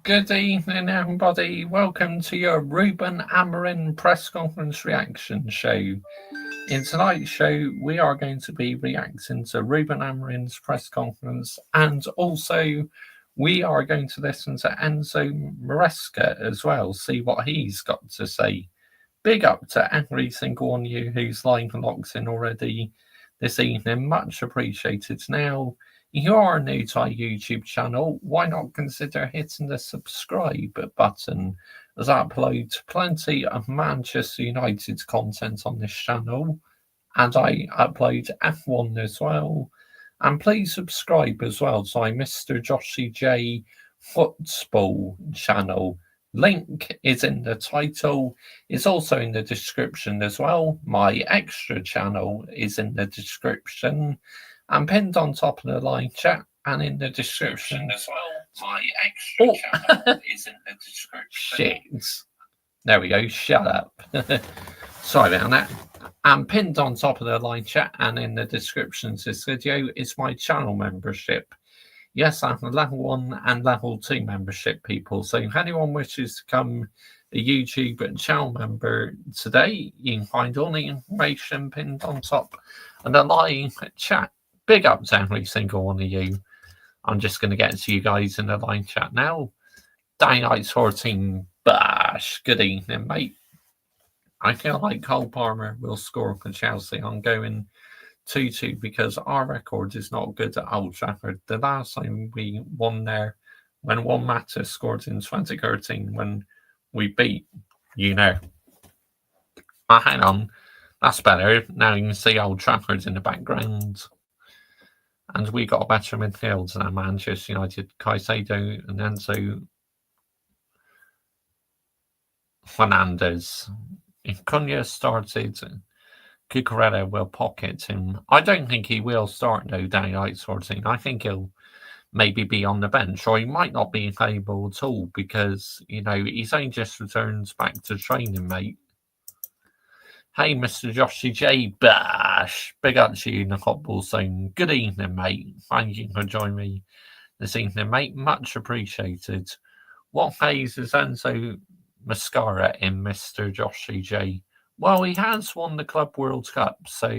Good evening, everybody. Welcome to your Ruben Amorim press conference reaction show. In tonight's show, we are going to be reacting to Ruben Amorim's press conference, and also we are going to listen to Enzo Maresca as well, see what he's got to say. Big up to every single one of you who's line locked in already this evening. Much appreciated. Now, if you are new to our YouTube channel, why not consider hitting the subscribe button, as I upload plenty of Manchester United content on this channel, and I upload F1 as well. And please subscribe as well to my Mr. Joshy J Football channel. Link is in the title. It's also in the description as well. My extra channel is in the description and pinned on top of the live chat and in the description as well. My extra channel is in the description. Shit. There we go. Shut up. Sorry about that. And pinned on top of the live chat and in the description to this video is my channel membership. Yes, I have a level 1 and level 2 membership, people. So if anyone wishes to become a YouTube channel member today, you can find all the information pinned on top of the live chat. Big up to every single one of you. I'm just going to get to you guys in the live chat now. Daylight 14 bash. Good evening, mate. I feel like Cole Palmer will score for Chelsea. I'm going 2-2 because our record is not good at Old Trafford. The last time we won there, when Juan Mata scored in 2013, when we beat, hang on, that's better. Now you can see Old Trafford in the background. And we got a better midfield than Manchester United. Caicedo and Enzo Fernandez. If Cunha started, Cucurella will pocket him. I don't think he will start, though, Daylight 14. I think he'll maybe be on the bench, or he might not be available at all because, he's only just returned back to training, mate. Hey, Mr. Joshy J Bash. Big up to you in the football zone. Good evening, mate. Thank you for joining me this evening, mate. Much appreciated. What phase is Enzo Mascara in, Mr. Joshy J? Well, he has won the Club World Cup, so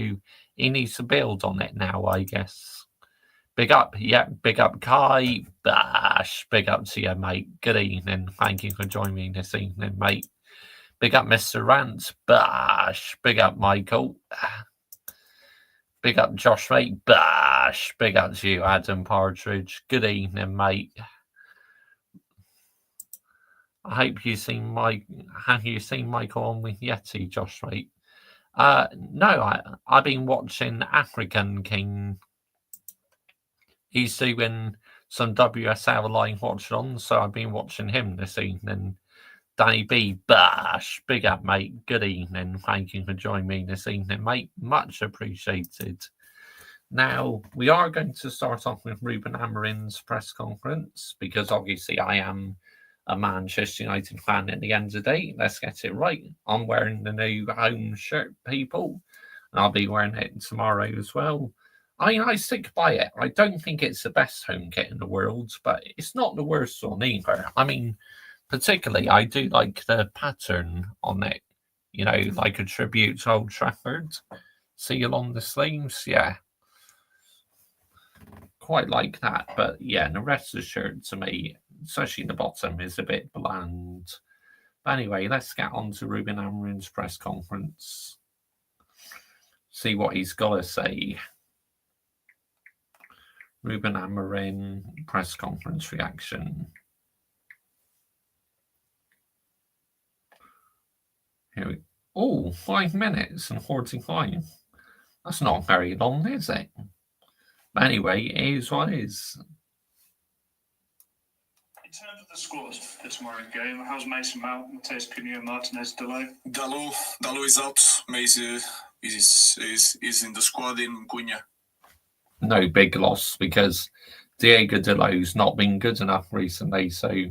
he needs to build on it now, I guess. Big up, big up Kai Bash. Big up to you, mate. Good evening. Thank you for joining me this evening, mate. Big up Mr. Rant Bash. Big up Michael. Big up Josh, mate. Bash. Big up to you, Adam Partridge. Good evening, mate. I hope you've seen Michael on with Yeti, Josh, mate? No, I've been watching African King. He's doing some WSL live watch on, so I've been watching him this evening. Danny B Bash, big up, mate. Good evening. Thank you for joining me this evening, mate. Much appreciated. Now, we are going to start off with Ruben Amorim's press conference because obviously I am a Manchester United fan at the end of the day. Let's get it right. I'm wearing the new home shirt, people, and I'll be wearing it tomorrow as well. I stick by it. I don't think it's the best home kit in the world, but it's not the worst one either. I mean, particularly, I do like the pattern on it, like a tribute to Old Trafford. Seal on the sleeves, yeah. Quite like that, but yeah, the rest of the shirt to me, especially the bottom, is a bit bland. But anyway, let's get on to Ruben Amorim's press conference. See what he's got to say. Ruben Amorim press conference reaction. Here we go. 5 minutes and 45. That's not very long, is it? But anyway, it is what it is. In terms of the squad for tomorrow's game, how's Mason Mount, Matheus Cunha, Martinez, Dalot? Dalot is out. Mason is in the squad in Cunha. No big loss because Diego Dalot's not been good enough recently, so yeah,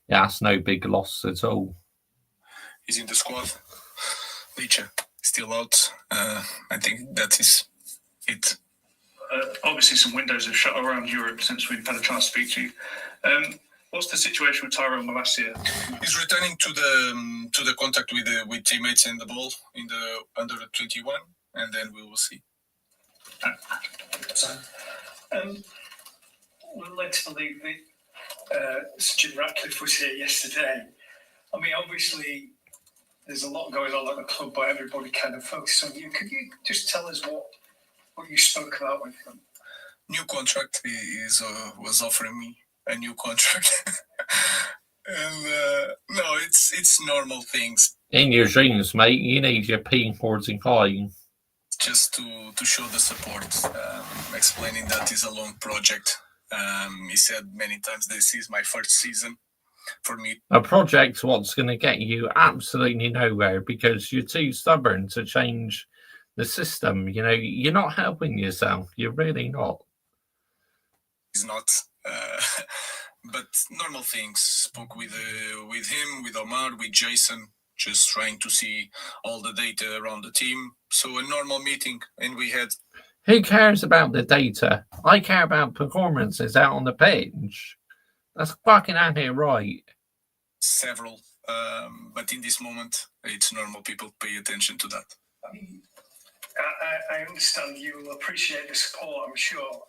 that's no big loss at all. He's in the squad. Nietzsche still out. I think that is it. Obviously, some windows have shut around Europe since we've had a chance to speak to you. What's the situation with Tyrone Malacia? He's returning to the contact with teammates and the ball in the under 21, and then we will see. We're led to believe that Sir Jim Ratcliffe was here yesterday. I mean, obviously, there's a lot going on at the club, but everybody kind of focuses on you. Could you just tell us what you spoke about with him? New contract. He was offering me a new contract, and no, it's normal things. In your dreams, mate, you need your P45. Just to show the support, explaining that is a long project. He said many times, this is my first season for me. A project's what's going to get you absolutely nowhere because you're too stubborn to change the system. You know, you're not helping yourself. You're really not. He's not. But normal things. Spoke with him, with Omar, with Jason, just trying to see all the data around the team. So a normal meeting, and we had... Who cares about the data? I care about performances out on the pitch. That's fucking out here, right? Several, but in this moment, it's normal. People pay attention to that. I mean, I understand you will appreciate the support, I'm sure,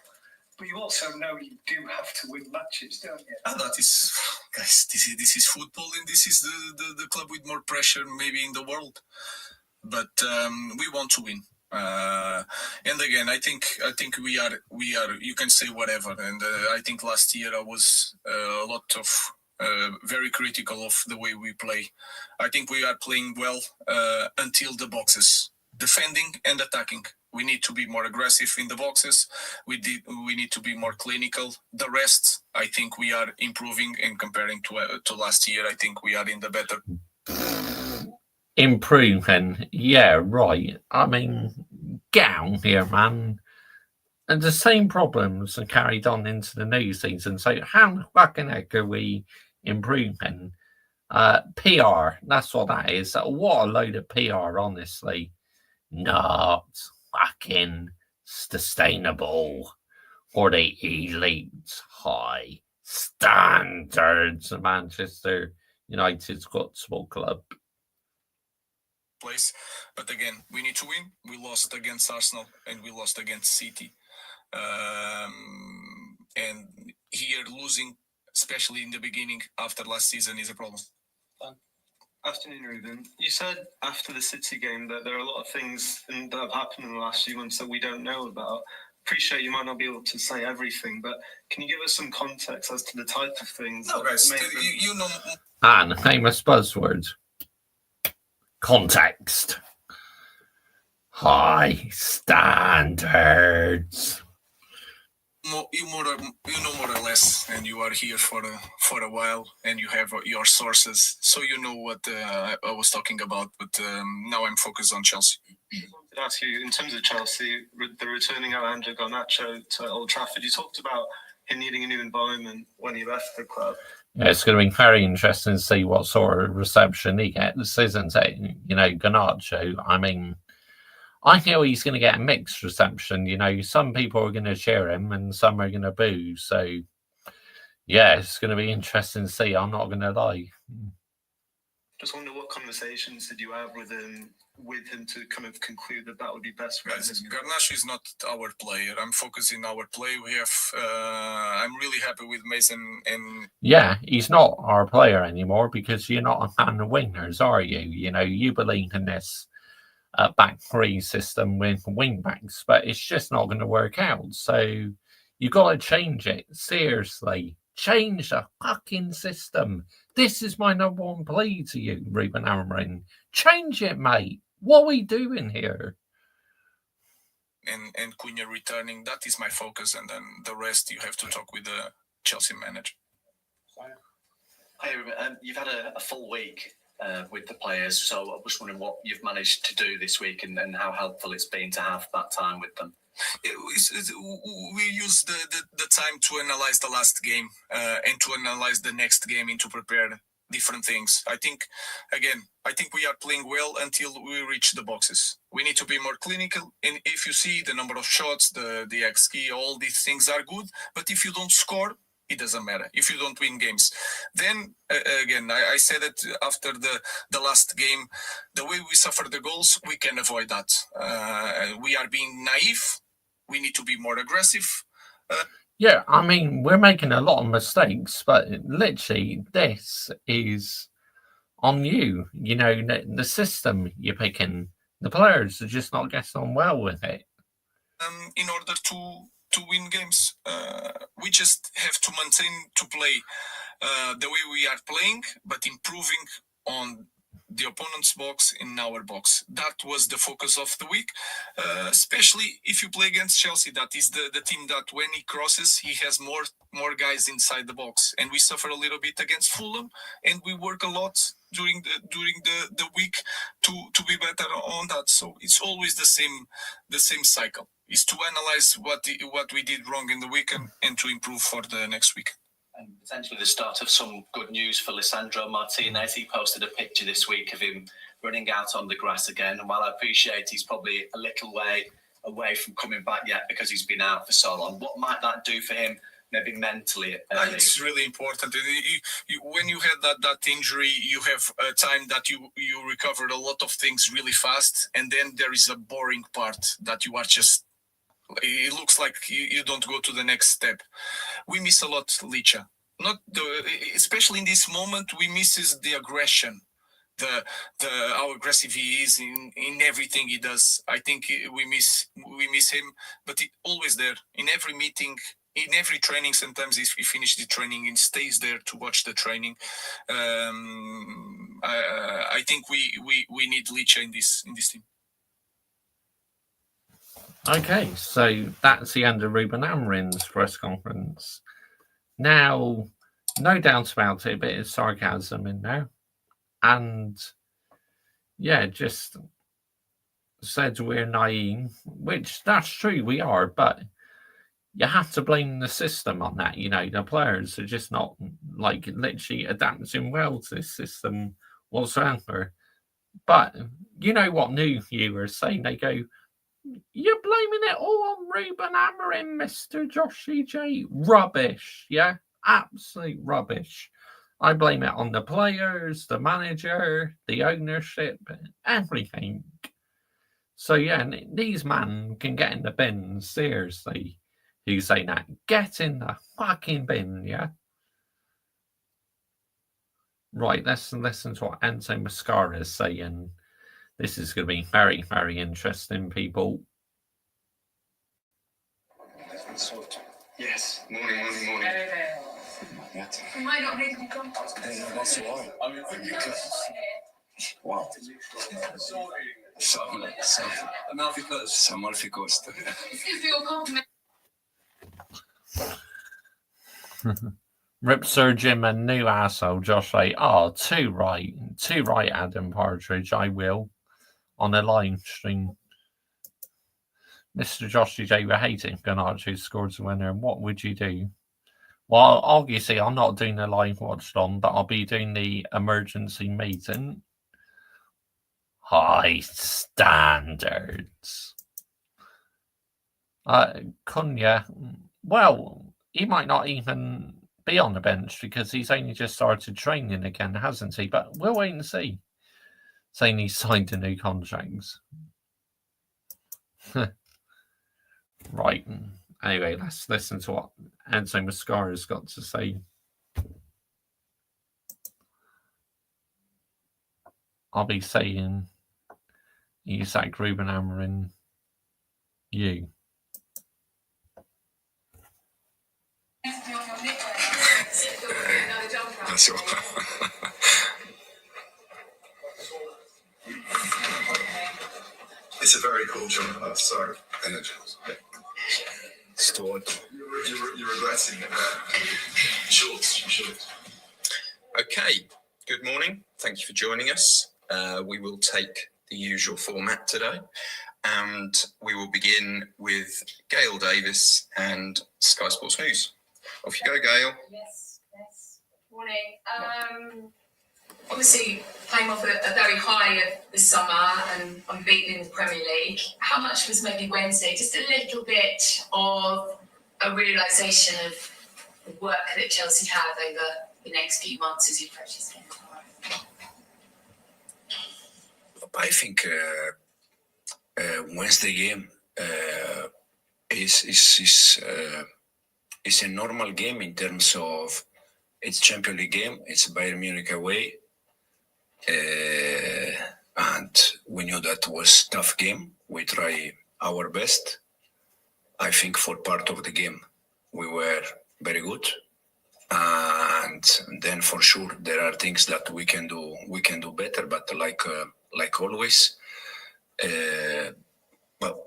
but you also know you do have to win matches, don't you? That is, guys, this is football, and this is the club with more pressure maybe in the world. But we want to win. And again, I think we are. You can say whatever, and I think last year I was a lot of very critical of the way we play. I think we are playing well until the boxes, defending and attacking. We need to be more aggressive in the boxes. We need to be more clinical. The rest, I think we are improving, and comparing to last year, I think we are in the better. Improving, yeah, right. I mean, get on here, man. And the same problems are carried on into the new season. So how fucking heck are we improving? PR, that's what that is. What a load of PR, honestly. Not fucking sustainable for the elite high standards of Manchester United Football Club. Place, but again, we need to win. We lost against Arsenal and we lost against City, and here losing, especially in the beginning after last season, is a problem. Afternoon, Ruben. You said after the City game that there are a lot of things that have happened in the last few months that we don't know about. Appreciate you might not be able to say everything, but can you give us some context as to the type of things? No, guys, you know. And famous buzzword. Context. High standards. You know more or less, and you are here for a while, and you have your sources, so you know what I was talking about. But now I'm focused on Chelsea. I wanted to ask you, in terms of Chelsea, the returning Alejandro Garnacho to Old Trafford, you talked about him needing a new environment when he left the club. Yeah, it's going to be very interesting to see what sort of reception he gets, isn't it? You know, Garnacho, I mean, I feel he's going to get a mixed reception. You know, some people are going to cheer him and some are going to boo. So, yeah, it's going to be interesting to see. I'm not going to lie. Just wonder what conversations did you have with him to kind of conclude that would be best for him? Garnacho is not our player. I'm focusing on our play. We have. I'm really happy with Mason and. Yeah, he's not our player anymore because you're not a fan of wingers, are you? You know, you believe in this back three system with wing backs, but it's just not going to work out. So you got to change it. Seriously, change the fucking system. This is my number one plea to you, Ruben Amorim. Change it, mate. What are we doing here? And Cunha returning, that is my focus, and then the rest you have to talk with the Chelsea manager. Hi, Ruben. You've had a full week with the players, so I was wondering what you've managed to do this week and how helpful it's been to have that time with them. We use the time to analyze the last game and to analyze the next game and to prepare different things. I think we are playing well until we reach the boxes. We need to be more clinical, and if you see the number of shots, the XG, all these things are good, but if you don't score, it doesn't matter if you don't win games. Then again, I said it after the last game, the way we suffer the goals, we can avoid that. We are being naive. We need to be more aggressive. Yeah, I mean, we're making a lot of mistakes, but literally, this is on you. You know, the system you're picking, the players are just not getting on well with it. In order to win games, we just have to maintain to play the way we are playing, but improving on the opponent's box in our box. That was the focus of the week, especially if you play against Chelsea. That is the team that when he crosses, he has more guys inside the box, and we suffer a little bit against Fulham, and we work a lot during the week to be better on that. So it's always the same cycle. Is to analyze what we did wrong in the week and to improve for the next week. And potentially the start of some good news for Lisandro Martinez. He posted a picture this week of him running out on the grass again. And while I appreciate he's probably a little way away from coming back yet because he's been out for so long, what might that do for him, maybe mentally? It's really important. When you had that injury, you have a time that you recovered a lot of things really fast. And then there is a boring part that you are just... It looks like you don't go to the next step. We miss a lot Licha. Especially in this moment, we miss the aggression, how aggressive he is in everything he does. I think we miss him, but always there in every meeting, in every training. Sometimes if he finishes the training and stays there to watch the training. I think we need Licha in this team. Okay, so that's the end of Ruben Amorim's press conference. Now, no doubt about it, a bit of sarcasm in there. And, yeah, just said we're naive, which that's true, we are, but you have to blame the system on that. You know, the players are just not, like, literally adapting well to this system whatsoever. But you know what new viewers say? They go, "You're blaming it all on Ruben Amorim, Mr. Joshy J." Rubbish, yeah? Absolute rubbish. I blame it on the players, the manager, the ownership, everything. So, yeah, these men can get in the bin, seriously. You say that. Get in the fucking bin, yeah? Right, let's listen to what Enzo Mascara is saying. This is going to be very, very interesting, people. Yes. Morning. Might not need to be gone. That's why. Wow. Amalfi Costa. Excuse me, your compliment. Rip Sir Jim and new asshole Josh A. Oh, too right, Adam Partridge. I will on a live stream. Mr. Joshy J, we're hating Garnacho scores a winner. What would you do? Well, obviously, I'm not doing the live watch on, but I'll be doing the emergency meeting. High standards. Cunha, well, he might not even be on the bench because he's only just started training again, hasn't he? But we'll wait and see. Saying he signed a new contract. Right. Anyway, let's listen to what Enzo Mascara's got to say. I'll be saying Isak Ruben Amorim, you. That's all. It's a very cool jump. Sorry. Stored. You're regretting it. Shorts. Okay. Good morning. Thank you for joining us. We will take the usual format today, and we will begin with Gail Davis and Sky Sports News. Off you go, Gail. Yes. Morning. Obviously, playing off a very high of the summer and unbeaten in the Premier League. How much was maybe Wednesday just a little bit of a realisation of the work that Chelsea have over the next few months as you approach this game tomorrow? I think Wednesday game is a normal game in terms of it's Champions League game. It's Bayern Munich away, and we knew that was tough game. We try our best. I think for part of the game we were very good, and then for sure there are things that we can do better. But like always, well,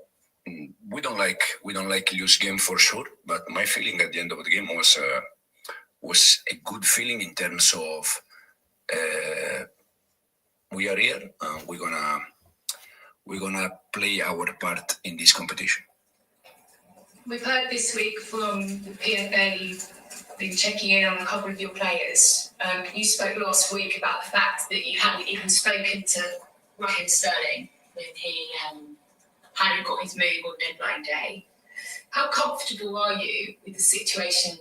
we don't like lose game for sure. But my feeling at the end of the game was a good feeling in terms of we are here and we're gonna play our part in this competition. We've heard this week from the PFA you've been checking in on a couple of your players. You spoke last week about the fact that you hadn't even spoken to Raheem Sterling when he hadn't got his move on deadline day. How comfortable are you with the situation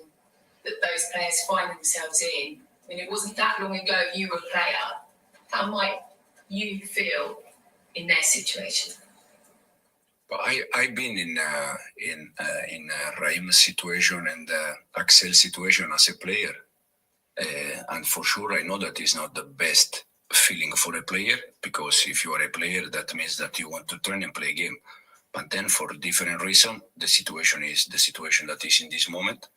that those players find themselves in? I mean, it wasn't that long ago you were a player. How might you feel in their situation? I've been in Raheem's situation and Axel's situation as a player, and for sure I know that it's not the best feeling for a player, because if you are a player, that means that you want to train and play a game. But then for different reason, the situation is the situation that is in this moment,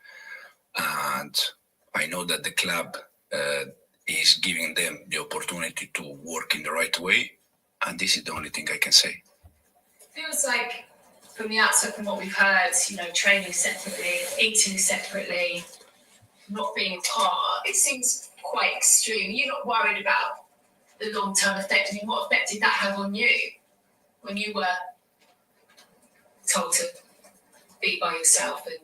and I know that the club is giving them the opportunity to work in the right way, and this is the only thing I can say. Feels like from the outside, from what we've heard, training separately, eating separately, not being apart, it seems quite extreme. You're not worried about the long-term effect? I mean, what effect did that have on you when you were told to be by yourself and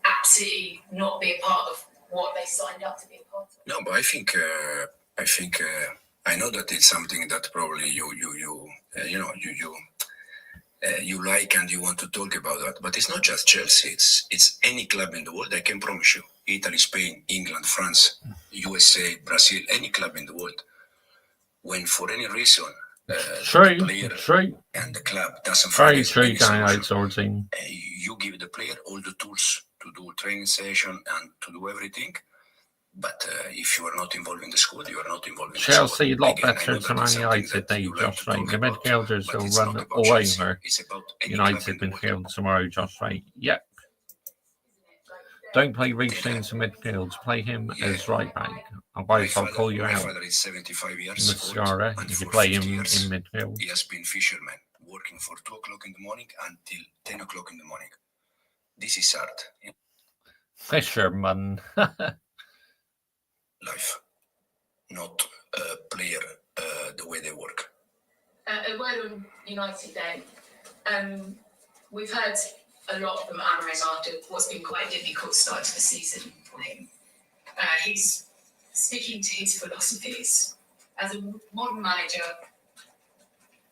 absolutely not be a part of what they signed up to be a part of? No, but I think I know that it's something that probably you like and you want to talk about that. But it's not just Chelsea. It's any club in the world. I can promise you. Italy, Spain, England, France, USA, Brazil, any club in the world. When for any reason the player and the club doesn't find any solution, you give the player all the tools to do training session and to do everything. But if you are not involved in the squad, you are not involved in the squad. Chelsea a lot better than Man United, Josh Ray. The midfielders will run all over United midfield tomorrow, Josh Ray. Yep. Don't play Reece James in midfield. Play him as right back. Otherwise, I'll call you out. My father is 75 years Mascara, old, if you play him in midfield. He has been fisherman, working for 2 o'clock in the morning until 10 o'clock in the morning. This is art. Fisherman. Life, not player the way they work. A word on United then. We've heard a lot from Amorim after what's been quite a difficult start to the season for him. He's sticking to his philosophies. As a modern manager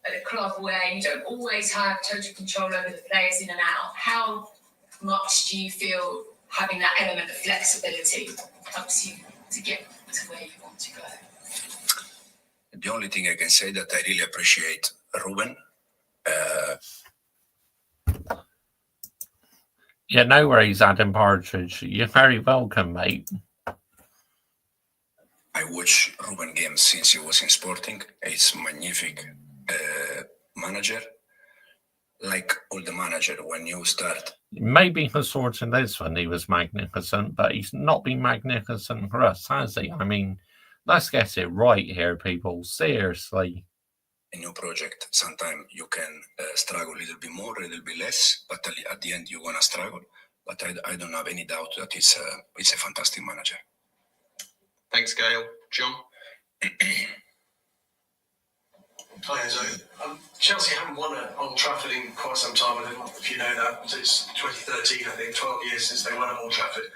at a club where you don't always have total control over the players in and out, how much do you feel having that element of flexibility helps you to get to where you want to go? The only thing I can say that I really appreciate Ruben. Yeah, no worries, Adam Partridge. You're very welcome, mate. I watch Ruben games since he was in Sporting. It's magnificent manager. Like all the manager, when you start. Maybe for sort of this one, he was magnificent, but he's not been magnificent for us, has he? I mean, let's get it right here, people. Seriously. A new project, sometimes you can struggle a little bit more, a little bit less, but at the end you're gonna struggle. But I don't have any doubt that it's a fantastic manager. Thanks, Gail. John? Hi, Enzo. Chelsea haven't won at Old Trafford in quite some time. I don't know if you know that. Since 2013, I think, 12 years since they won at Old Trafford.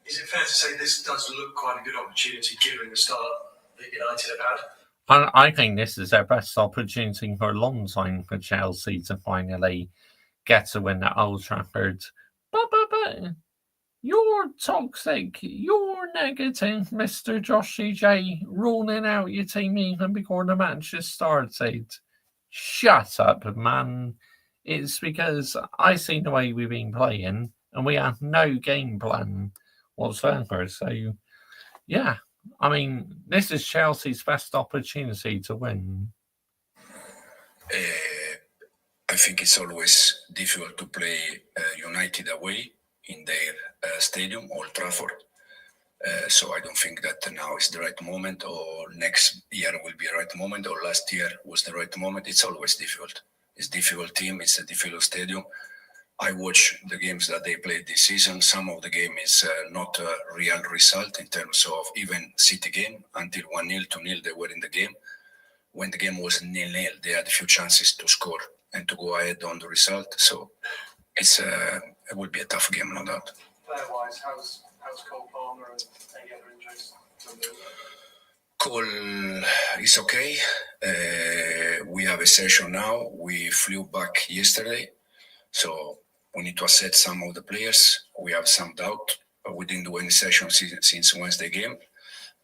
Is it fair to say this does look quite a good opportunity given the start that United have had? I think this is their best opportunity for a long time for Chelsea to finally get a win at Old Trafford. But You're toxic. You're negative, Mr. Joshy J, ruling out your team even before the match has started. Shut up, man. It's because I see the way we've been playing and we have no game plan whatsoever. So, yeah, I mean, this is Chelsea's best opportunity to win. I think it's always difficult to play United away in their stadium, Old Trafford. So I don't think that now is the right moment, or next year will be the right moment, or last year was the right moment. It's always difficult. It's a difficult team. It's a difficult stadium. I watch the games that they played this season. Some of the game is not a real result in terms of even City game. Until 1-0, 2-0, they were in the game. When the game was 0-0, they had a few chances to score and to go ahead on the result. So it will be a tough game, no doubt. Player-wise, how's Cole Palmer and any other injuries? Cole is okay. We have a session now. We flew back yesterday. So we need to assess some of the players. We have some doubt. We didn't do any session since Wednesday game.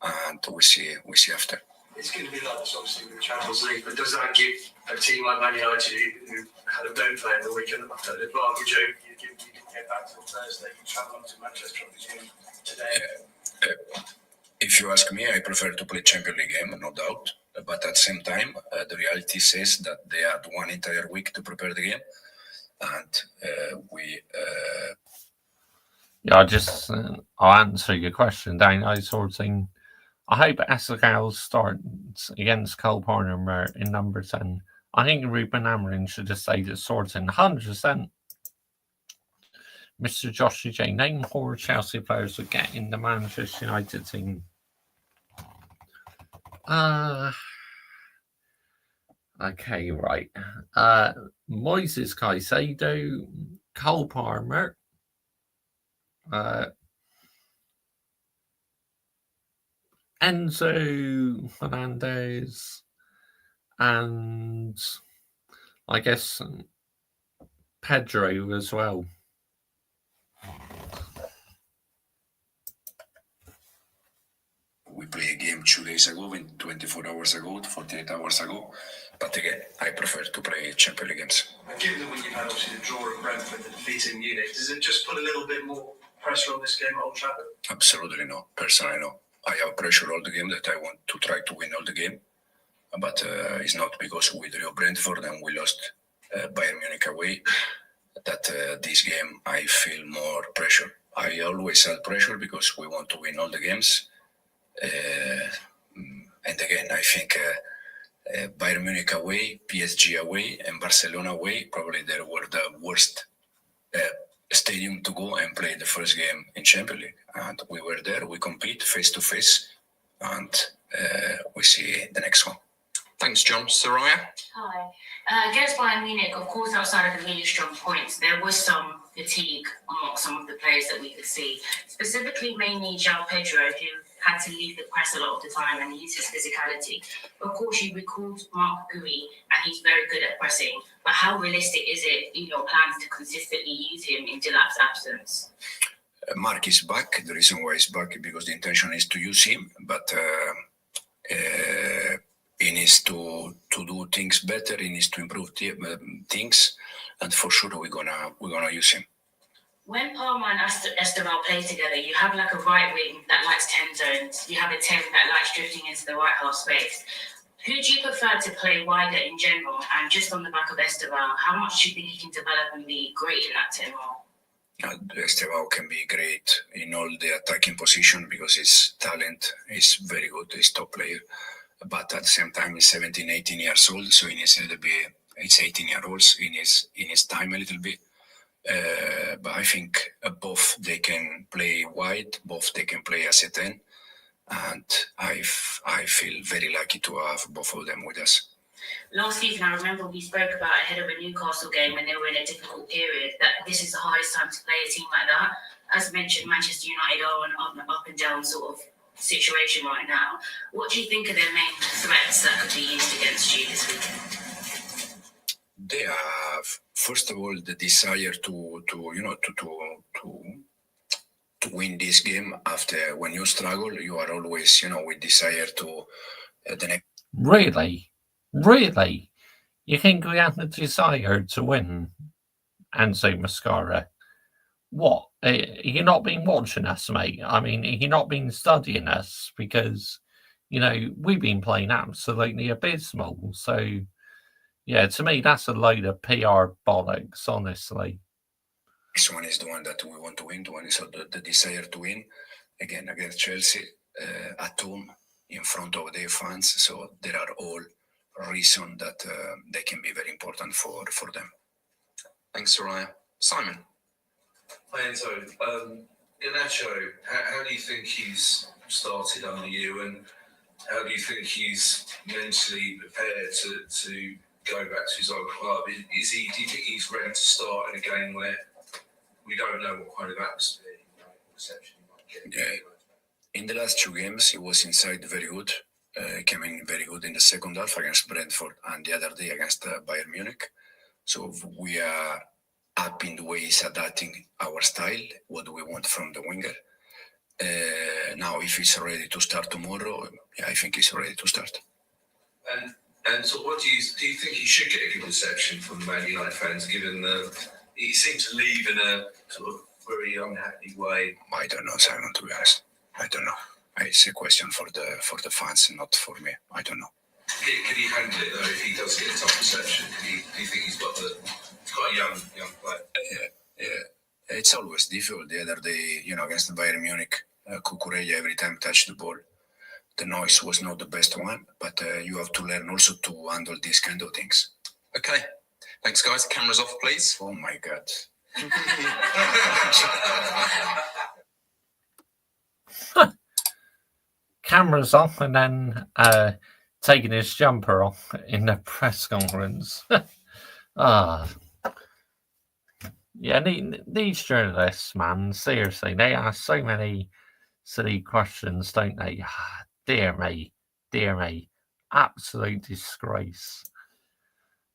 And we see after. It's going to be like this, obviously, with the Champions League, but does that give a team like Man United, who had a don't play in the weekend, an advantage? You didn't get back till Thursday, you travel up to Manchester, I presume, today? If you ask me, I prefer to play Champions League game, no doubt. But at the same time, the reality says that they had one entire week to prepare the game. And I'll answer your question, Dan. I hope Essegal starts against Cole Palmer in number 10. I think Ruben Amorim should have stayed at Sorting 100%. Mr. Joshua J, name 4 Chelsea players would get in the Manchester United team. Okay, right. Moises Caicedo, Cole Palmer, Enzo Fernandez, and I guess Pedro as well. We played a game 2 days ago, 24 hours ago, 48 hours ago. But again, I prefer to play Champions League games. And given that when you've had obviously the draw at Brentford, the defeat in Munich, does it just put a little bit more pressure on this game at Old Trafford? Absolutely no. Personally, no. I have pressure all the game that I want to try to win all the game. But it's not because we drew Brentford and we lost Bayern Munich away that this game I feel more pressure. I always had pressure because we want to win all the games. And again, I think Bayern Munich away, PSG away, and Barcelona away, probably they were the worst stadium to go and play the first game in Champions League. And we were there, we compete face to face, and we see the next one. Thanks, John. Soraya? Hi. Against Bayern Munich, of course, outside of the really strong points, there was some fatigue among some of the players that we could see, specifically mainly João Pedro, who had to leave the press a lot of the time and use his physicality. Of course, you recalled Mark Gui, and he's very good at pressing, but how realistic is it in your plans to consistently use him in Delap's absence? Mark is back. The reason why he's back is because the intention is to use him, but he needs to do things better. He needs to improve things, and for sure we're gonna use him. When Palmer and Esteval play together, you have like a right wing that likes 10 zones. You have a 10 that likes drifting into the right half space. Who do you prefer to play wider in general? And just on the back of Esteval, how much do you think he can develop and be great in that 10 role? Esteval can be great in all the attacking position because his talent is very good. He's top player. But at the same time, he's 17, 18 years old, so he needs a little bit. It's 18-year-olds in his time a little bit. But I think both they can play wide, both they can play as a 10, and I feel very lucky to have both of them with us. Last season, I remember we spoke about ahead of a Newcastle game when they were in a difficult period that this is the hardest time to play a team like that. As mentioned, Manchester United are an up and down sort of situation right now. What do you think are their main threats that could be used against you this weekend? They have, first of all, the desire to to win this game. After when you struggle, you are always, with desire to the next. Really? You think we have the desire to win, Enzo Mascara? What? You not been watching us, mate? I mean, you not been studying us? Because, we've been playing absolutely abysmal. So, yeah, to me, that's a load of PR bollocks, honestly. This one is the one that we want to win. The one is the desire to win again against Chelsea at home in front of their fans. So there are all reasons that they can be very important for them. Thanks, Soraya. Simon. Hi Enzo. Garnacho, how do you think he's started under you, and how do you think he's mentally prepared to go back to his old club? Do you think he's ready to start in a game where we don't know what kind of atmosphere, reception he might get? Yeah. In the last 2 games, he was inside very good. Came in very good in the second half against Brentford and the other day against Bayern Munich. So we are up in the way he's adapting our style, what we want from the winger. Now, if he's ready to start tomorrow, I think he's ready to start. And so, what do you think he should get a good reception from Man United fans, given he seemed to leave in a sort of very unhappy way? I don't know, Simon. To be honest, I don't know. It's a question for the fans, not for me. I don't know. Can he handle it though if he does get a tough reception? Do you think he's got a young player? Yeah. It's always difficult. The other day, against Bayern Munich, Cucurella every time touched the ball. The noise was not the best one, but you have to learn also to handle these kind of things. Okay. Thanks, guys. Cameras off, please. Oh my God. Cameras off and then taking his jumper off in the press conference. Yeah, these journalists, man, seriously, they ask so many silly questions, don't they? Dear me, absolute disgrace.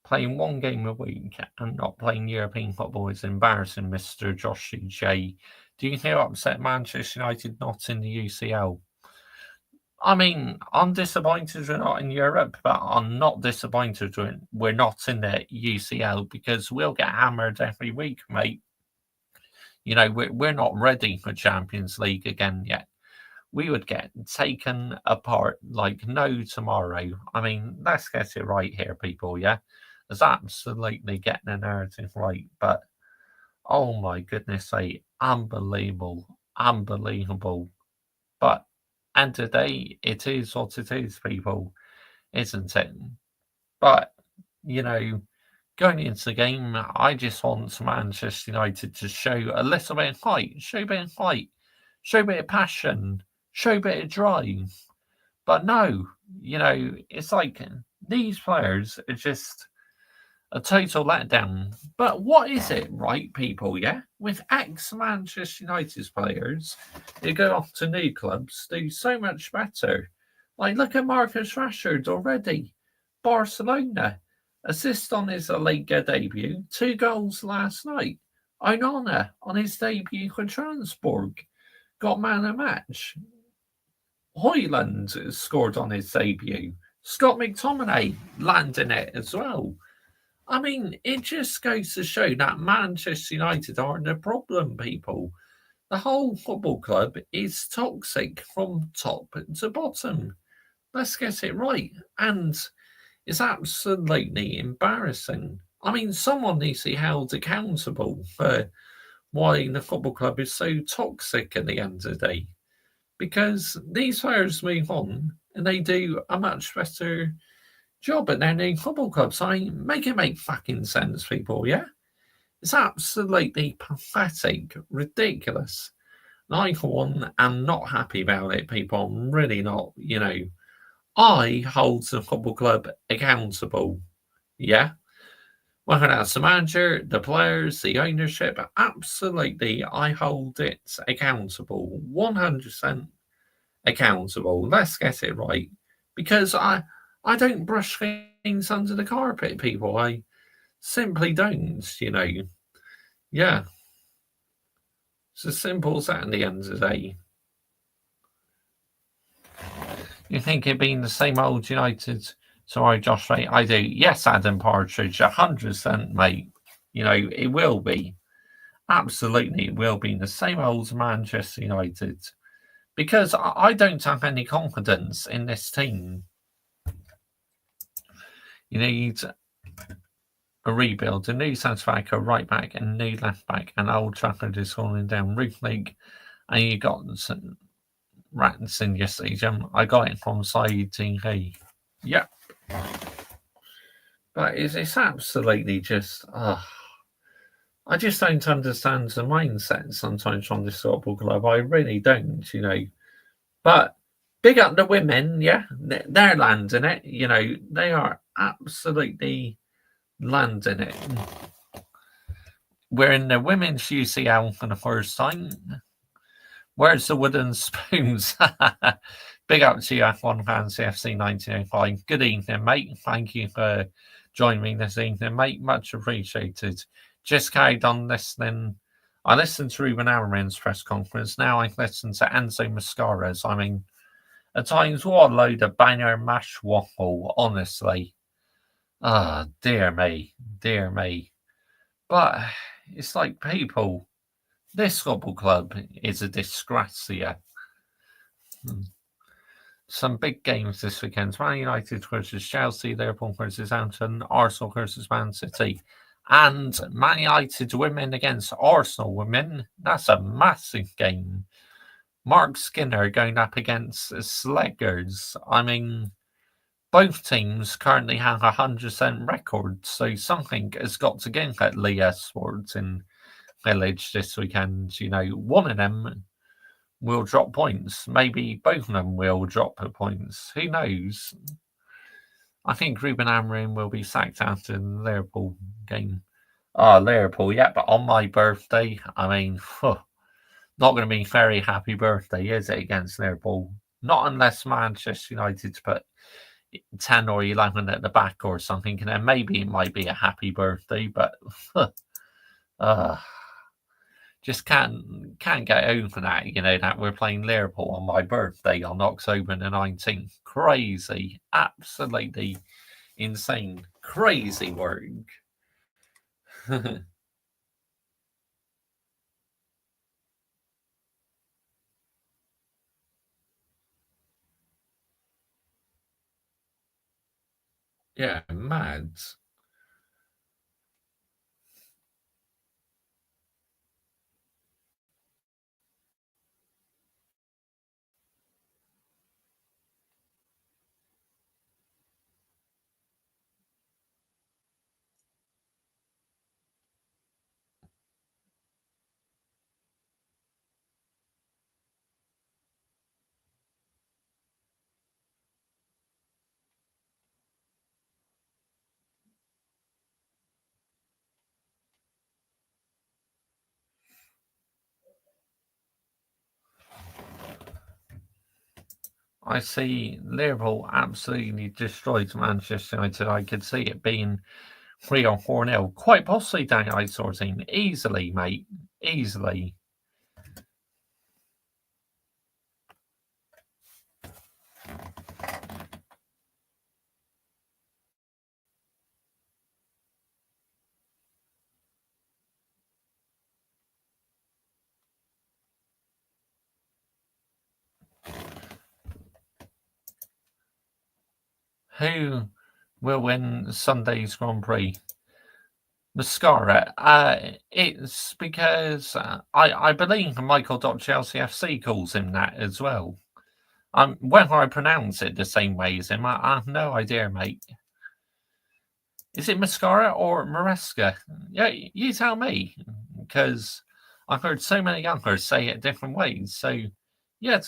Playing 1 game a week and not playing European football is embarrassing, Mr. Joshy J. Do you hear upset Manchester United not in the UCL? I mean, I'm disappointed we're not in Europe, but I'm not disappointed we're not in the UCL because we'll get hammered every week, mate. We're not ready for Champions League again yet. We would get taken apart like no tomorrow. I mean, let's get it right here, people, yeah? There's absolutely getting the narrative right, but oh my goodness sake, unbelievable. But end of the day, it is what it is, people, isn't it? But, going into the game, I just want Manchester United to show a little bit of fight, show a bit of passion, show a bit of drive. But no, it's like these players are just a total letdown. But what is it, right, people, yeah? With ex-Manchester United players, they go off to new clubs, do so much better. Like, look at Marcus Rashford already. Barcelona. Assist on his La Liga debut. 2 goals last night. Onana on his debut for Transport. Got man of match. Hoyland scored on his debut. Scott McTominay landing it as well. I mean, it just goes to show that Manchester United aren't a problem, people. The whole football club is toxic from top to bottom. Let's get it right. And it's absolutely embarrassing. I mean, someone needs to be held accountable for why the football club is so toxic at the end of the day. Because these players move on and they do a much better job at their new football clubs. I mean, make it make fucking sense, people, yeah? It's absolutely pathetic, ridiculous. And I, for one, am not happy about it, people. I'm really not, I hold the football club accountable, yeah? Whether that's the manager, the players, the ownership, absolutely, I hold it accountable, 100% accountable. Let's get it right. Because I don't brush things under the carpet, people. I simply don't, Yeah. It's as simple as that in the end of the day. You think it'd been the same old United? Sorry, Josh, mate, I do. Yes, Adam Partridge, 100%, mate. You know, it will be. Absolutely, it will be the same old Manchester United. Because I don't have any confidence in this team. You need a rebuild, a new centre back, a right back, and a new left back, and Old Trafford is falling down. Roof League, and you got some rats in your stadium. I got it from Side TV. Yep. But it's absolutely just. I just don't understand the mindset sometimes from this football club. I really don't, you know. But big up the women, yeah. They're landing it. You know, they are absolutely landing it. We're in the women's UCL for the first time. Where's the wooden spoons? Big up to you, F1 fans, CFC 1905. Good evening, mate. Thank you for joining me this evening, mate. Much appreciated. Just carried on listening. I listened to Ruben Amorim's press conference. Now I listen to Enzo Mascara's. I mean, at times, what a load of banger mash waffle, honestly. Ah, dear me. Dear me. But it's like, people, this football club is a disgrace here. Some big games this weekend. Man United versus Chelsea, Liverpool versus Everton, Arsenal versus Man City. And Man United women against Arsenal women. That's a massive game. Mark Skinner going up against Sleggers. I mean, both teams currently have 100% records, so something has got to give at Leah Sports in Village this weekend. You know, one of them will drop points. Maybe both of them will drop points. Who knows? I think Ruben Amorim will be sacked after the Liverpool game. Liverpool, yeah, but on my birthday, I mean, not going to be a very happy birthday, is it, against Liverpool? Not unless Manchester United put 10 or 11 at the back or something, and then maybe it might be a happy birthday, but just can't get over that, you know, that we're playing Liverpool on my birthday on October the 19th. Crazy, absolutely insane, crazy work. Yeah, mad. I see Liverpool absolutely destroyed Manchester United. I could see it being 3 or 4-0. Quite possibly down I sort of team. Easily, mate. Easily. Who will win Sunday's Grand Prix? Mascara. It's because I believe Michael.Chelsea FC calls him that as well. Whether I pronounce it the same way as him, I have no idea, mate. Is it Mascara or Maresca? Yeah, you tell me, because I've heard so many others say it different ways. So, yeah.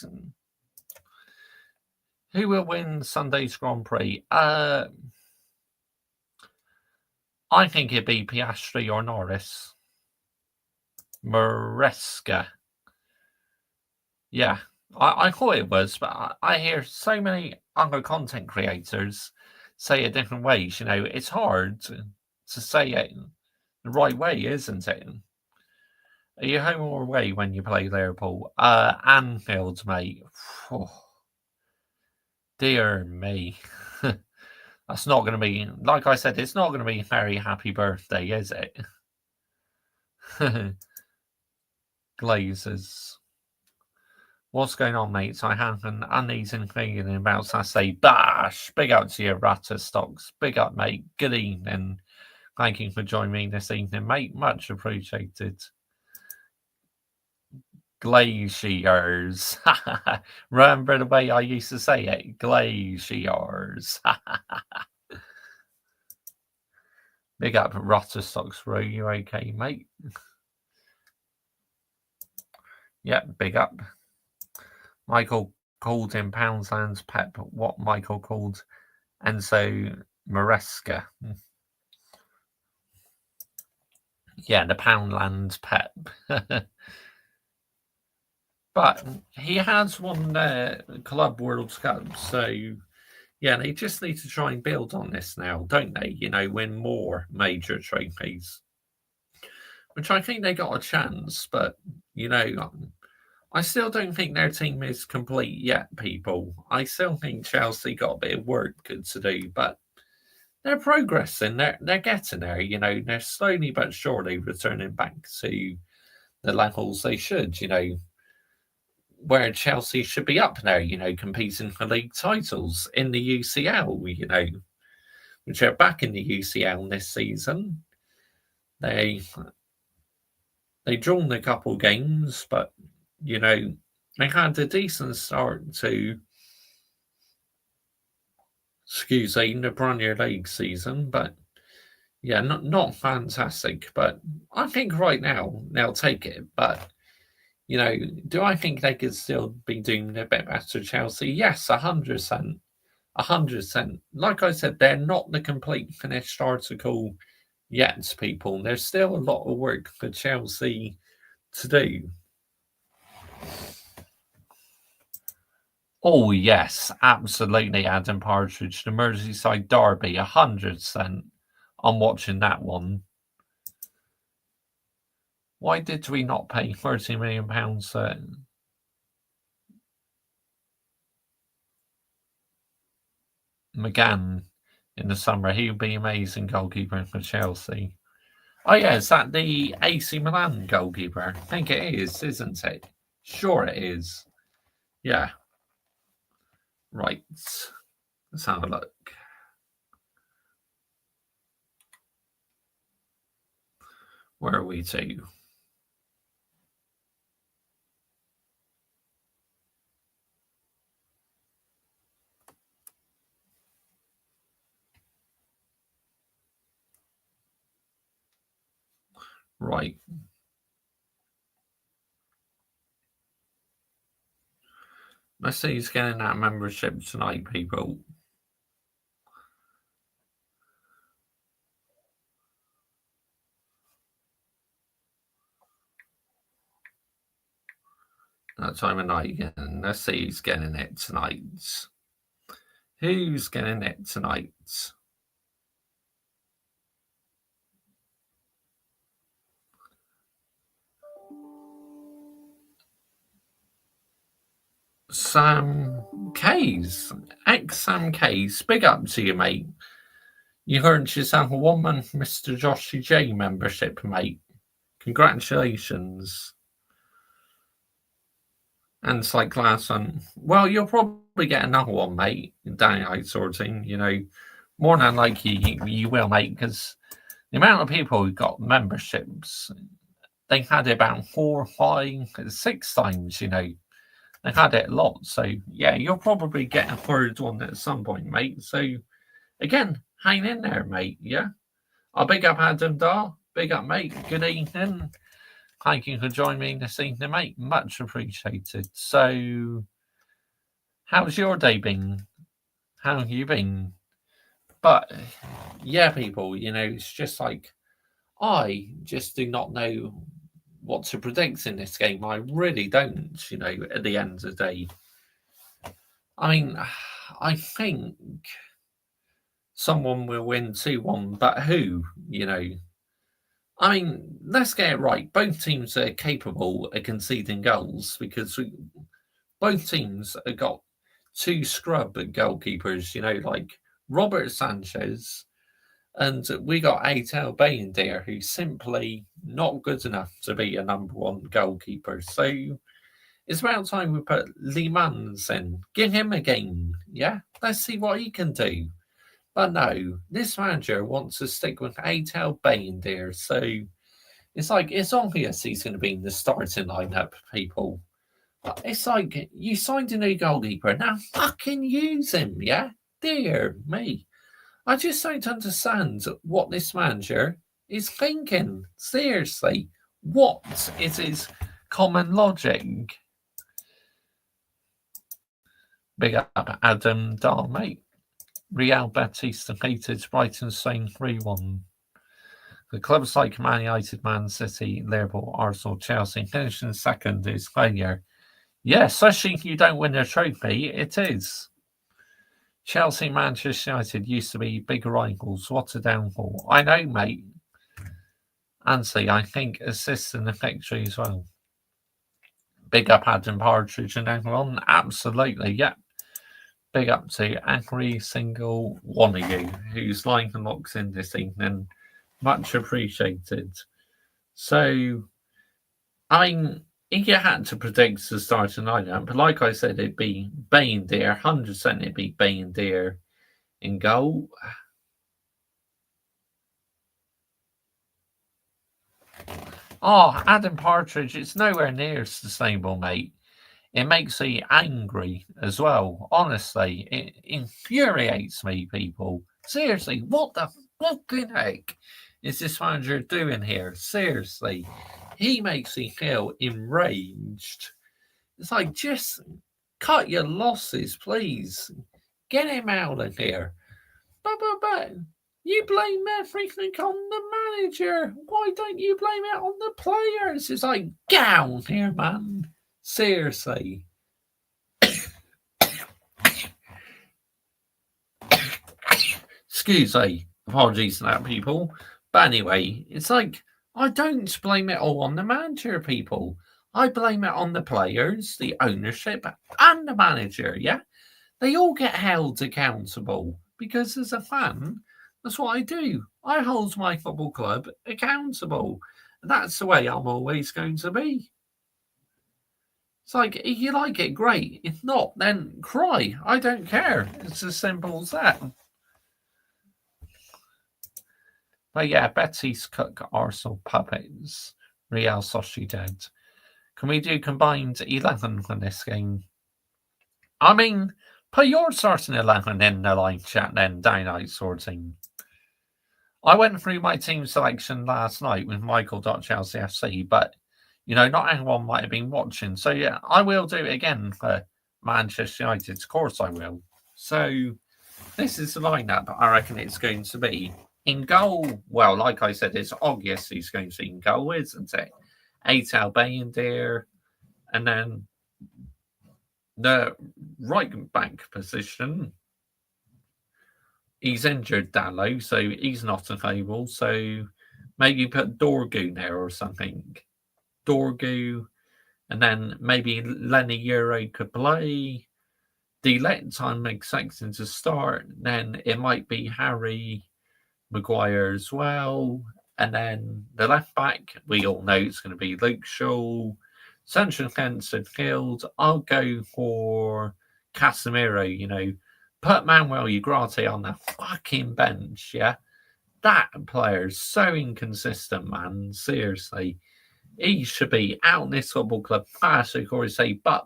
Who will win Sunday's Grand Prix? I think it'd be Piastri or Norris. Maresca. Yeah, I thought it was, but I hear so many other content creators say it different ways. You know, it's hard to say it the right way, isn't it? Are you home or away when you play Liverpool? Anfield, mate. Oh, dear me. That's not going to be, like I said, it's not going to be very happy birthday, is it? Glazers. What's going on, mates? I have an uneasy feeling about Saturday. Bash! Big up to you, Ratter Stocks. Big up, mate. Good evening. Thank you for joining me this evening, mate. Much appreciated. Glaciers. Remember the way I used to say it? Glaciers. Big up, Rotter Stocks. Were you okay, mate? Yep, big up. Michael called him Poundsland's Pep. What Michael called Enzo Maresca. Yeah, the Poundland Pep. But he has won Club World Cup, so yeah, they just need to try and build on this now, don't they? You know, win more major trophies, which I think they got a chance, but you know, I still don't think their team is complete yet, people. I still think Chelsea got a bit of work to do, but they're progressing. They're getting there. You know, they're slowly but surely returning back to the levels they should. You know, where Chelsea should be up there. You know, competing for league titles in the UCL. You know, which are back in the UCL this season. They drawn a couple games, but you know, they had a decent start to, the Premier League season, but yeah, not fantastic. But I think right now they'll take it. But you know, do I think they could still be doing a bit better, Chelsea? Yes, 100%. 100%. Like I said, they're not the complete finished article yet, people. There's still a lot of work for Chelsea to do. Oh, yes, absolutely, Adam Partridge. The Merseyside Derby, 100%. I'm watching that one. Why did we not pay £30 million McGann in the summer? He would be amazing goalkeeper for Chelsea. Oh, yeah, is that the AC Milan goalkeeper? I think it is, isn't it? Sure it is. Yeah. Right. Let's have a look. Where are we to? Right. Let's see who's getting that membership tonight, people. That time of night again. Let's see who's getting it tonight. Who's getting it tonight? Sam Kays. Sam Kays. Big up to you, mate. You earned yourself a 1 month Mr. Joshy J membership, mate. Congratulations. And it's like last one. Well, you'll probably get another one, mate. Danny outsourcing, you know. More than likely you will, mate, because the amount of people who got memberships, they had it about 4, 5, 6 times, you know. They've had it a lot. So, yeah, you'll probably get a third one at some point, mate. So, again, hang in there, mate, yeah? I'll big up Adam Dar. Big up, mate. Good evening. Thank you for joining me this evening, mate. Much appreciated. So, how's your day been? How have you been? But, yeah, people, you know, it's just like, I just do not know what to predict in this game. I really don't, you know, at the end of the day. I mean, I think someone will win 2-1, but who, you know? I mean, let's get it right. Both teams are capable of conceding goals because both teams have got two scrub goalkeepers, like Robert Sanchez, and we got Atel Bain there, who's simply not good enough to be a number one goalkeeper. So it's about time we put Limans in. Give him a game, yeah? Let's see what he can do. But no, this manager wants to stick with Atel Bain there, so it's like it's obvious he's going to be in the starting lineup, people. But it's like you signed a new goalkeeper, now fucking use him, yeah? Dear me. I just don't understand what this manager is thinking. Seriously, what is his common logic? Big up Adam Dahl, mate. Real Betis defeated Brighton Stone 3-1. The clubs like Man United, Man City, Liverpool, Arsenal, Chelsea finishing second is failure. Yeah, especially if you don't win a trophy, it is. Chelsea, Manchester United used to be big rivals. What a downfall. I know, mate. Ansley, I think, assists in the victory as well. Big up Adam Partridge and everyone. Absolutely, yeah. Big up to every single one of you who's like and locks in this evening. Much appreciated. So, I mean, if you had to predict the starting lineup, but like I said, it'd be Bain there. 100% it'd be Bain there in goal. Oh, Adam Partridge, it's nowhere near sustainable, mate. It makes me angry as well. Honestly, it infuriates me, people. Seriously, what the fucking heck is this manager doing here? Seriously, he makes me feel enraged. It's like, just cut your losses, please. Get him out of here. But you blame everything on the manager. Why don't you blame it on the players? It's like, get out here, man. Seriously. Excuse me. Apologies to that, people. But anyway, it's like, I don't blame it all on the manager, people. I blame it on the players, the ownership, and the manager, yeah? They all get held accountable because as a fan, that's what I do. I hold my football club accountable. That's the way I'm always going to be. It's like, if you like it, great. If not, then cry. I don't care. It's as simple as that. But yeah, Betis Cook, Arsenal puppets, Real Sociedad. Can we do combined 11 for this game? I mean, put your starting 11 in the live chat then, don't I, sorting. I went through my team selection last night with Michael.ChelseaFC, but, not everyone might have been watching. So, yeah, I will do it again for Manchester United. Of course I will. So, this is the lineup I reckon it's going to be. In goal, well, like I said, it's obvious he's going to be in goal, isn't it? Atel Bain there, and then the right back position. He's injured, Dallo, so he's not available. So maybe put Dorgu there or something. Dorgu, and then maybe Lenny Euro could play. Delect, I'm expecting to start. Then it might be Harry Maguire as well. And then the left back, we all know it's going to be Luke Shaw. Central defence midfield, I'll go for Casemiro, Put Manuel Ugarte on the fucking bench, yeah? That player's so inconsistent, man. Seriously. He should be out in this football club. Bash, of course, say, but,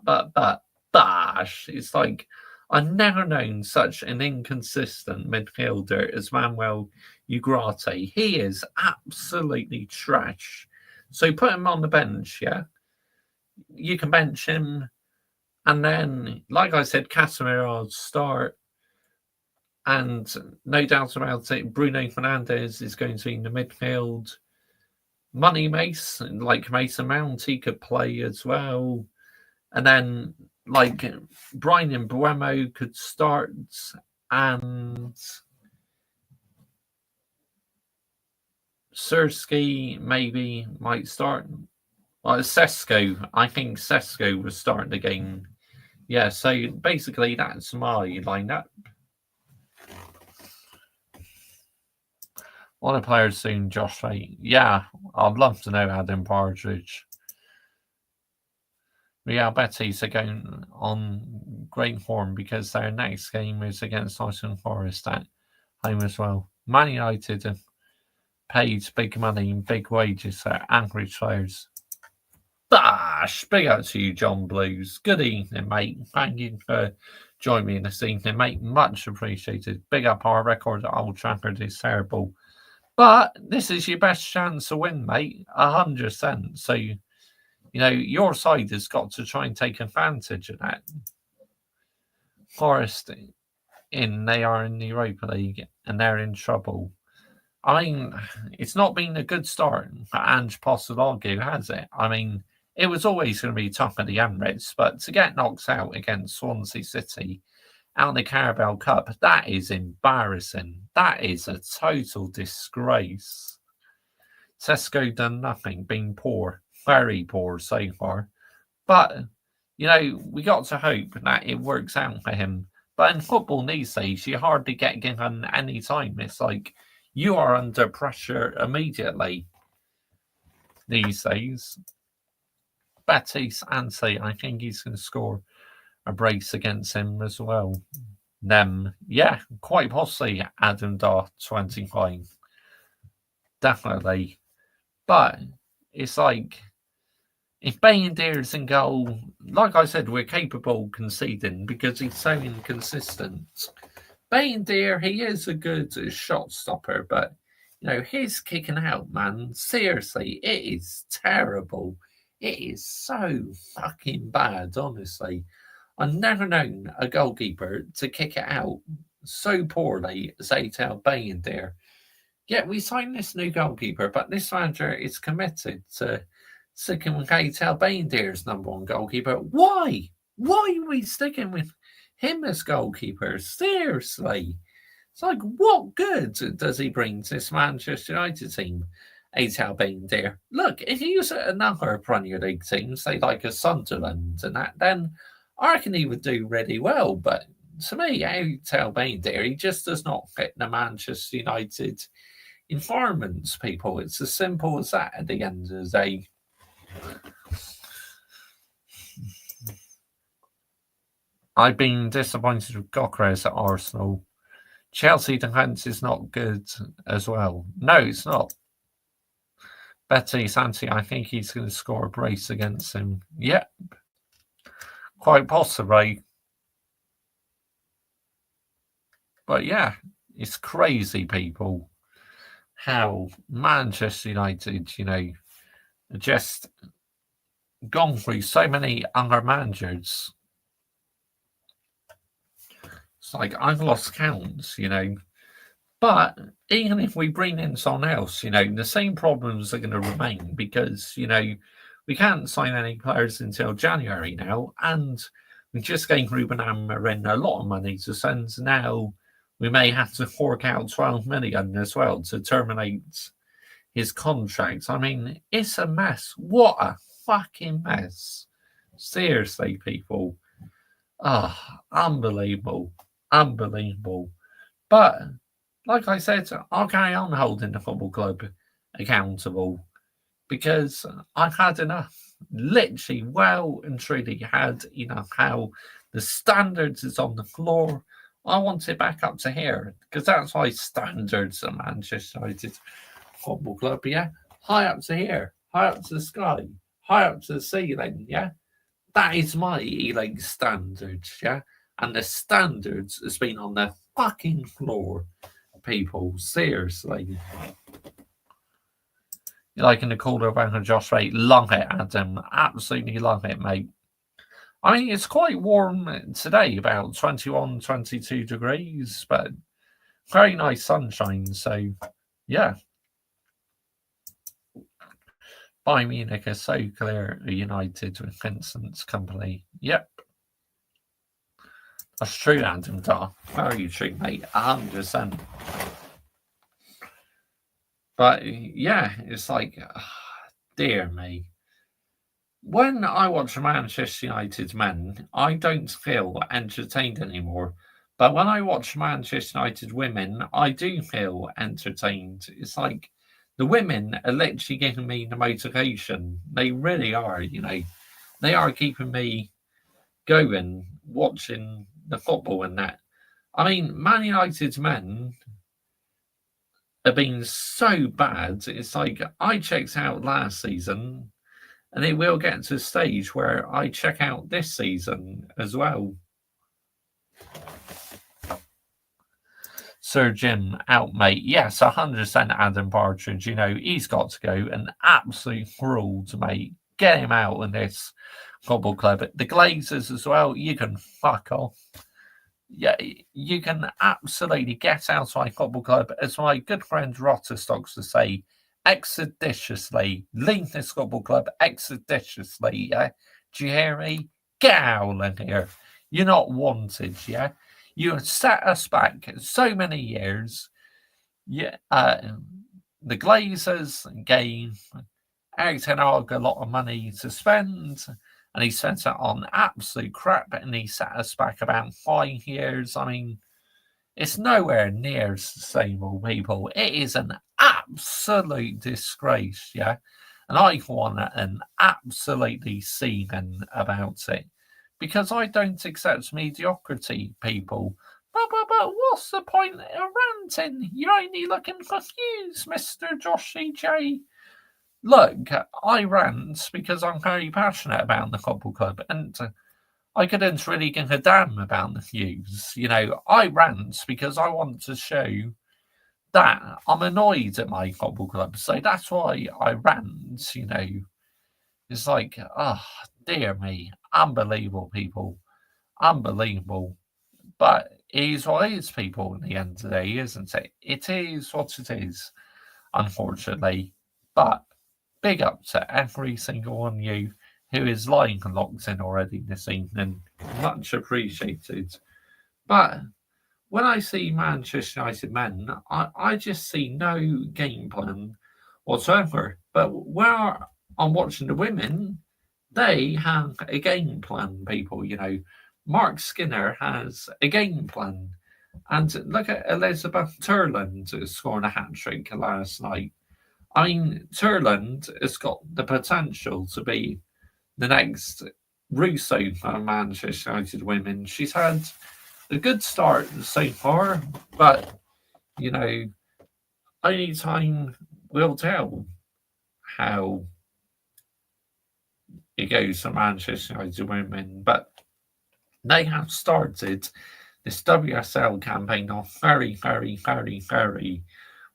bash. It's like, I've never known such an inconsistent midfielder as Manuel Ugarte. He is absolutely trash. So put him on the bench, yeah? You can bench him. And then, like I said, Casemiro will start. And no doubt about it, Bruno Fernandes is going to be in the midfield. Money Mace, like Mason Mount, he could play as well. And then, like, Brian Mbeumo could start. And Sirski maybe might start. Well, Sesko. I think Sesko was starting the game. Yeah, so basically that's my lineup. What are players soon, Josh? Yeah, I'd love to know Adam Partridge. Real Betis are going on great form because their next game is against Nottingham Forest at home as well. Man United have paid big money and big wages for angry players. Bash! Big up to you, John Blues. Good evening, mate. Thank you for joining me this evening, mate. Much appreciated. Big up. Our record at Old Trafford is terrible. But this is your best chance to win, mate. 100%. So, you know, your side has got to try and take advantage of that. Forest they are in the Europa League and they're in trouble. I mean, it's not been a good start for Ange Postecoglou, has it? I mean, it was always going to be tough at the Emirates, but to get knocked out against Swansea City out of the Carabao Cup, that is embarrassing. That is a total disgrace. Sesko done nothing, been poor, very poor so far. But, you know, we got to hope that it works out for him. But in football these days, you hardly get given any time. It's like you are under pressure immediately these days. Betis Anse, I think he's going to score a brace against him as well. Them, yeah, quite possibly Adam Dar 25. Definitely. But it's like, if Bayindir's in goal, like I said, we're capable of conceding because he's so inconsistent. Bayindir, he is a good shot stopper, but, you know, his kicking out, man, seriously, it is terrible. It is so fucking bad, honestly. I've never known a goalkeeper to kick it out so poorly as Eitel Bayindir. Yet we signed this new goalkeeper, but this manager is committed to sticking with Eitel Bayindir as number one goalkeeper. Why? Why are we sticking with him as goalkeeper? Seriously. It's like, what good does he bring to this Manchester United team? Eitel Bayindir. Look, if you use another Premier League team, say like a Sunderland and that, then I reckon he would do really well. But to me, Eitel Bayindir, he just does not fit the Manchester United environments, people. It's as simple as that at the end of the day. I've been disappointed with Gokres at Arsenal. Chelsea defence is not good as well. No, it's not. Betis Santi, I think he's going to score a brace against him. Yep. Quite possibly. But yeah, it's crazy, people, how Manchester United, you know, just gone through so many other managers. It's like, I've lost counts, you know. But even if we bring in someone else, you know, the same problems are going to remain because, you know, we can't sign any players until January now. And we just gave Ruben Amorim a lot of money to send. Now we may have to fork out 12 million as well to terminate his contract. I mean, it's a mess. What a fucking mess. Seriously, people. Unbelievable. Unbelievable. But like I said, I'll carry on holding the football club accountable because I've had enough. Literally, well and truly had enough. How the standards is on the floor. I want it back up to here because that's why standards of Manchester United Football Club, yeah? High up to here, high up to the sky, high up to the ceiling, yeah? That is my E-League standards, yeah? And the standards has been on the fucking floor. People, seriously. You like in the corner of Uncle Josh, mate? Love it, Adam. Absolutely love it, mate. I mean, it's quite warm today, about 21, 22 degrees, but very nice sunshine. So, yeah. Bayern Munich are so clear United with Vincent's company. Yep. That's true, Adam Dar. Very true, mate. 100%. But yeah, it's like, dear me. When I watch Manchester United men, I don't feel entertained anymore. But when I watch Manchester United women, I do feel entertained. It's like the women are literally giving me the motivation. They really are, They are keeping me going, watching the football and that. I mean, Man United's men have been so bad. It's like I checked out last season, and it will get to a stage where I check out this season as well. Sir Jim out, mate. Yes, 100% Adam Partridge. He's got to go. An absolute fraud, mate. Get him out in this football club. The Glazers as well, you can fuck off. Yeah, you can absolutely get out of my football club. As my good friend Rotterstocks to say, expeditiously. Leave this football club expeditiously, yeah? Do you hear me? Get out of here. You're not wanted, yeah? You have set us back so many years. Yeah, the Glazers gave Eric Ten Hag a lot of money to spend, and he spent it on absolute crap, and he set us back about 5 years. I mean, it's nowhere near sustainable, people. It is an absolute disgrace, yeah? And I want an absolutely seething about it. Because I don't accept mediocrity, people. But what's the point of ranting? You're only looking confused, Mr. Joshy J. Look, I rant because I'm very passionate about the football club, and I couldn't really give a damn about the views. I rant because I want to show that I'm annoyed at my football club. So that's why I rant, It's like, dear me. Unbelievable, people. Unbelievable. But it is what it is, people, in the end of the day, isn't it? It is what it is, unfortunately. But big up to every single one of you who is lying and locked in already this evening. Much appreciated. But when I see Manchester United men, I just see no game plan whatsoever. But where I'm watching the women, they have a game plan, people. Mark Skinner has a game plan. And look at Elizabeth Turland scoring a hat trick last night. I mean, Turland has got the potential to be the next Russo for Manchester United women. She's had a good start so far, but only time will tell how it goes for Manchester United women. But they have started this WSL campaign off very, very, very, very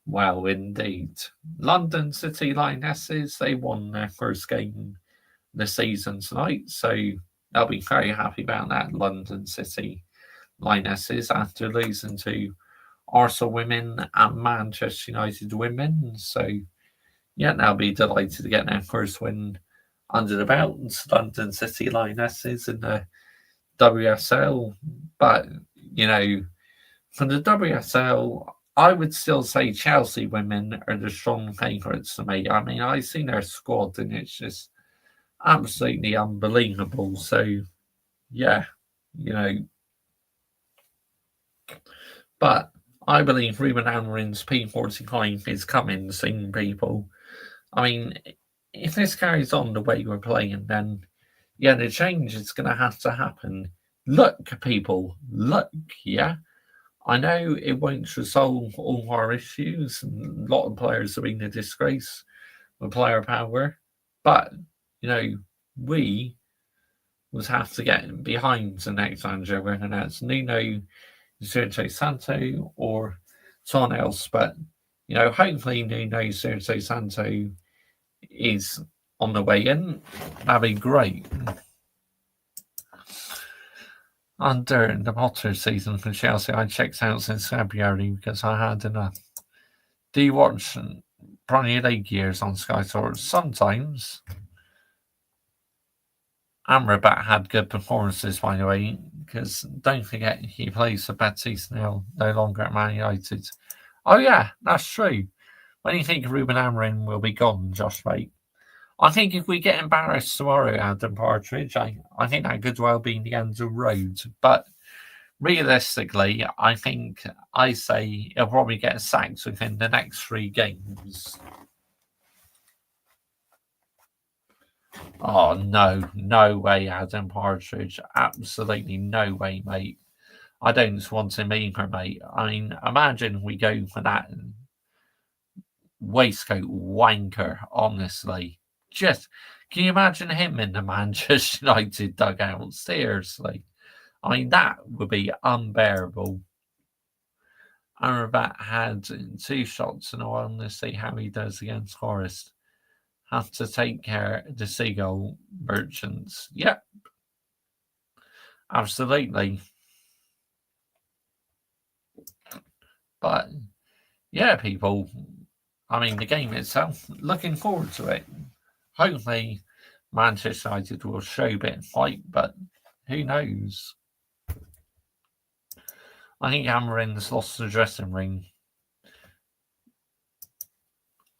well indeed. London City Lionesses, they won their first game this season tonight, so they'll be very happy about that. London City Lionesses after losing to Arsenal women and Manchester United women. So yeah, they'll be delighted to get their first win under the belt. London City Lionesses in the WSL. But for the WSL, I would still say Chelsea women are the strong favourites to me. I mean, I've seen their squad and it's just absolutely unbelievable. So, yeah, But I believe Ruben Amorim's P45 is coming soon, people. I mean, if this carries on the way we're playing, then, yeah, the change is going to have to happen. Look, people, look, yeah? I know it won't resolve all our issues, and a lot of players have been a disgrace with player power, but, we would have to get behind the next manager, whether that's Nuno, Sergio Santo, or someone else. But, hopefully Nuno, Sergio Santo is on the way in. That'd be great. And during the Potter season for Chelsea, I checked out since February because I had enough. Do you watch Premier League years on Sky Sports? Sometimes. Amrabat had good performances, by the way, because don't forget he plays for Betis now, no longer at Man United. Oh yeah, that's true. When do you think Ruben Amorim will be gone, Josh, mate? I think if we get embarrassed tomorrow, Adam Partridge, I think that could well be the end of the road. But realistically, I say he'll probably get sacked within the next 3 games. Oh, no way, Adam Partridge. Absolutely no way, mate. I don't want him either, mate. I mean, imagine we go for that waistcoat wanker, honestly. Just, can you imagine him in the Manchester United dugout? Seriously. I mean, that would be unbearable. Amrabat had 2 shots, and I want to see how he does against Forest. Have to take care of the seagull merchants. Yep. Absolutely. But, yeah, people, I mean, the game itself, looking forward to it. Hopefully, Manchester United will show a bit of fight, but who knows? I think Amorim's lost the dressing room.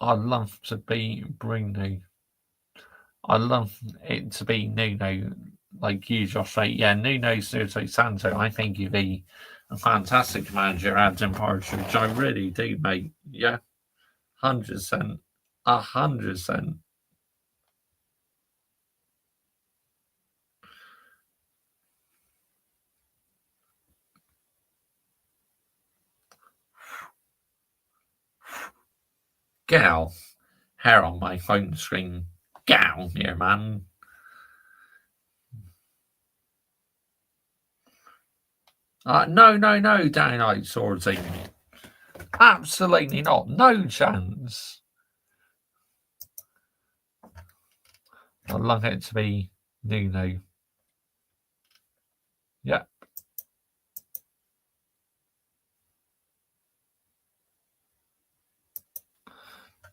I'd love to be Bruno. I'd love it to be Nuno, like you, Josh. Yeah, Nuno Espirito Santo. I think he'd be a fantastic manager, Adam Partridge. I really do, mate. Yeah, 100%. 100%. Gal, hair on my phone screen. Gal here, man. No, Downlight Swordsy. Absolutely not. No chance. I'd love it to be Nuno. Yeah.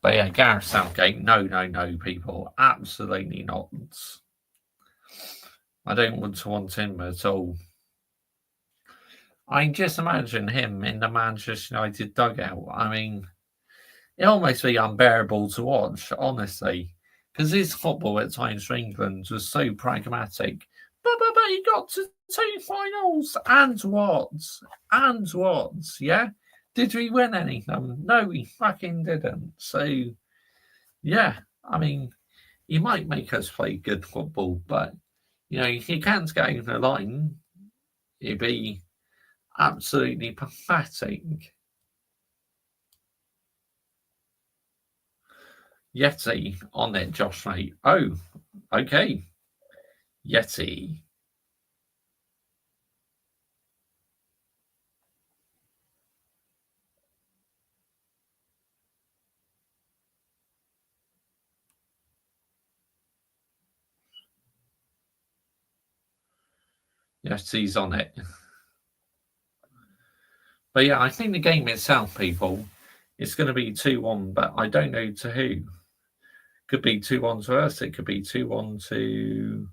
But yeah, Gareth Southgate, no, people. Absolutely not. I don't want him at all. I just imagine him in the Manchester United dugout. I mean, it almost be unbearable to watch, honestly. Because his football at times for England was so pragmatic. But he got to 2 finals. And what? Yeah? Did we win any of them? No, we fucking didn't. So, yeah, I mean, he might make us play good football, but, you know, if he can't get over the line, it'd be absolutely pathetic. Yeti on it, Josh, mate. Oh, okay. Yeti. Yeti's on it. But yeah, I think the game itself, people, it's going to be 2-1, but I don't know to who. Could be 2-1 to us. It could be 2-1 to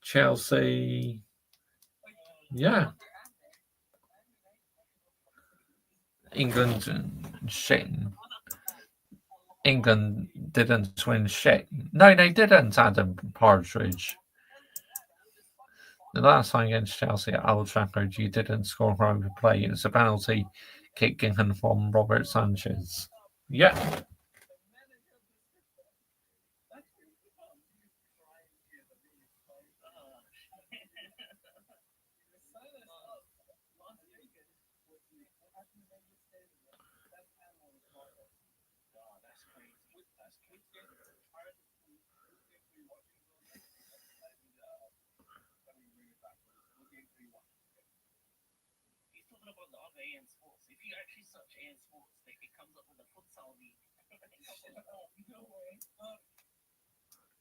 Chelsea. Yeah. England didn't win shit. No, they didn't, Adam Partridge. The last time against Chelsea at Old Trafford, you didn't score from over play. It was a penalty kick from Robert Sanchez. Yeah.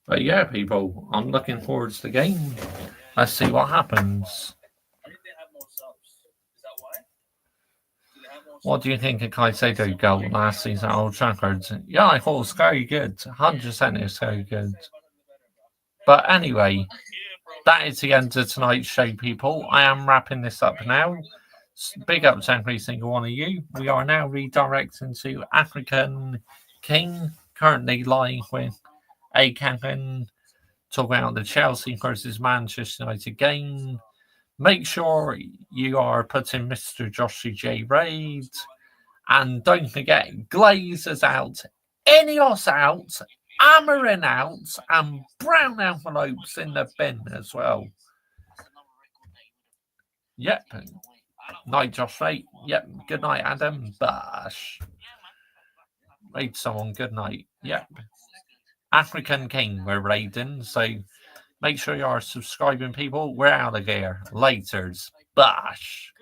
But yeah, people, I'm looking forward to the game. Let's see what happens. What do you think of Caicedo goal last season at Old Trafford? Yeah, I thought it was very good. 100% it's very good. But anyway, that is the end of tonight's show, people. I am wrapping this up now. Big up to every single one of you. We are now redirecting to African King, currently lying with A. Kevin, talking about the Chelsea versus Manchester United game. Make sure you are putting Mr. Joshua J. Raid. And don't forget, Glazers out, Ineos out, Amorim out, and brown envelopes in the bin as well. Yep. Night, Josh Raid. Yep. Good night, Adam. Bash. Raid someone. Good night. Yep. African King, we're raiding, so make sure you are subscribing, people. We're out of here. Laters. Bash.